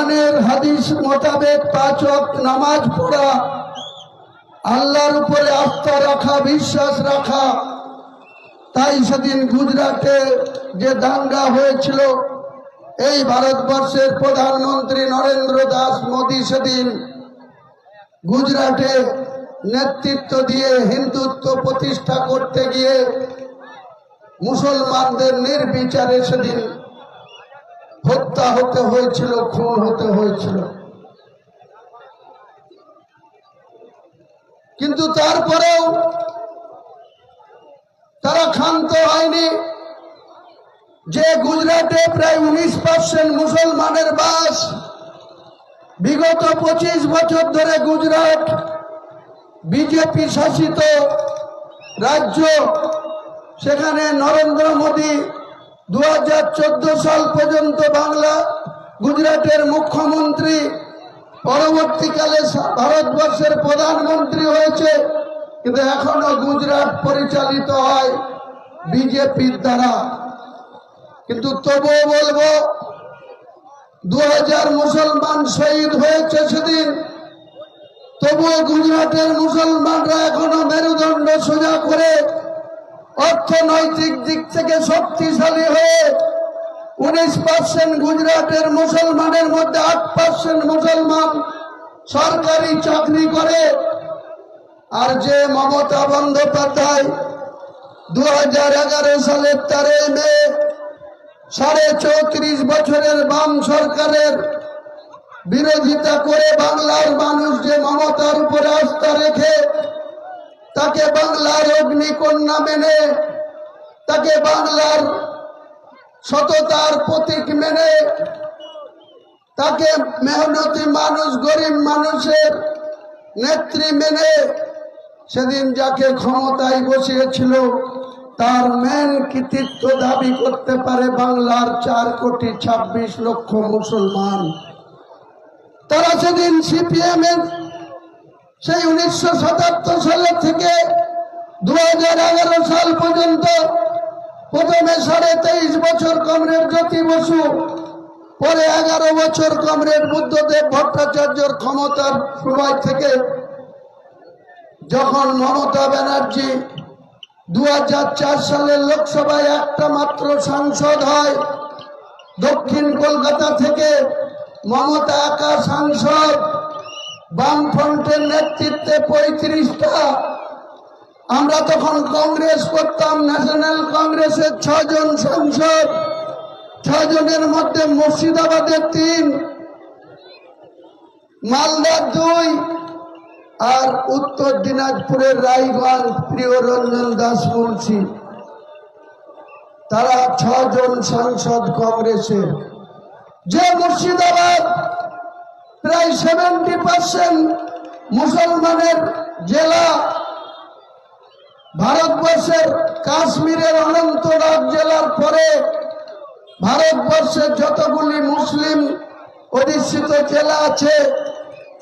কোরআনের হাদিস মোতাবেক 5 ওয়াক্ত নামাজ পড়া, আল্লাহর উপরে আস্থা রাখা, বিশ্বাস রাখা। তাই সেদিন গুজরাটে যে দাঙ্গা হয়েছিল, এই ভারতবর্ষের প্রধানমন্ত্রী নরেন্দ্র দাস মোদী সেদিন গুজরাটে নেতৃত্ব দিয়ে হিন্দুত্ব প্রতিষ্ঠা করতে গিয়ে মুসলমানদের নির্বিচারে সেদিন হত্যা হতে হয়েছিল, খুন হতে হয়েছিল। কিন্তু তারপরেও তারা ক্ষান্ত হয়নি যে গুজরাটে প্রায় 19% মুসলমানের বাস। বিগত 25 বছর ধরে গুজরাট বিজেপি শাসিত রাজ্য। সেখানে নরেন্দ্র মোদী 2014 সাল পর্যন্ত গুজরাটের মুখ্যমন্ত্রী, পরবর্তীকালে ভারতবর্ষের প্রধানমন্ত্রী হয়েছে। কিন্তু এখনো গুজরাট পরিচালিত হয় বিজেপির দ্বারা। কিন্তু তবুও বলবো 2000 মুসলমান শহীদ হয়েছে সেদিন, তবুও গুজরাটের মুসলমানরা এখনো মেরুদণ্ড সোজা করে অর্থনৈতিক দিক থেকে শক্তিশালী হয়ে 19% গুজরাটের মুসলমানের মধ্যে 8% মুসলমান সরকারি চাকরি করে। আর যে মমতা বন্দ্যোপাধ্যায় 2011 সালের 13 মে 34.5 বছরের বাম সরকারের বিরোধিতা করে বাংলার মানুষ যে মমতার উপরে আস্থা রেখে তাকে বাংলার অগ্নিকন্যা মেনে, তাকে বাংলার সততার প্রতীক মেনে, তাকে মেহনতি মানুষ, গরিব মানুষের নেত্রী মেনে সেদিন যাকে ক্ষমতায় বসিয়েছিল, তার মেন কৃতিত্ব দাবি করতে পারে বাংলার 4,26,00,000 মুসলমান। তারা সেদিন সিপিএম এর সেই 1977 সালের থেকে 2011 সাল পর্যন্ত প্রথমে 23.5 বছর কমরেড জ্যোতি বসু, পরে 11 বছর কমরেড বুদ্ধদেব ভট্টাচার্যর ক্ষমতার সময় থেকে যখন মমতা ব্যানার্জি 2004 সালের লোকসভায় একটা মাত্র সাংসদ হয়, দক্ষিণ কলকাতা থেকে মমতা একা সাংসদ, বামফ্রন্টের নেতৃত্বে 35টা। আমরা তখন কংগ্রেস করতাম, ন্যাশনাল কংগ্রেসের 6 জন সাংসদ, 6 জনের মধ্যে মুর্শিদাবাদের 3, মালদার 2 আর উত্তর দিনাজপুরের রায়গঞ্জ প্রিয়রঞ্জন দাস মুন্সি। তারা 6 জন সাংসদ কংগ্রেসের। যে মুর্শিদাবাদ প্রায় 70% মুসলমানের জেলা, ভারতবর্ষের কাশ্মীরের অনন্তনাগ জেলার পরে ভারতবর্ষের যতগুলি মুসলিম অধ্যুষিত জেলা আছে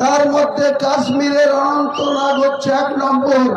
তার মধ্যে কাশ্মীরের অনন্তনাগ হচ্ছে 1 নম্বর।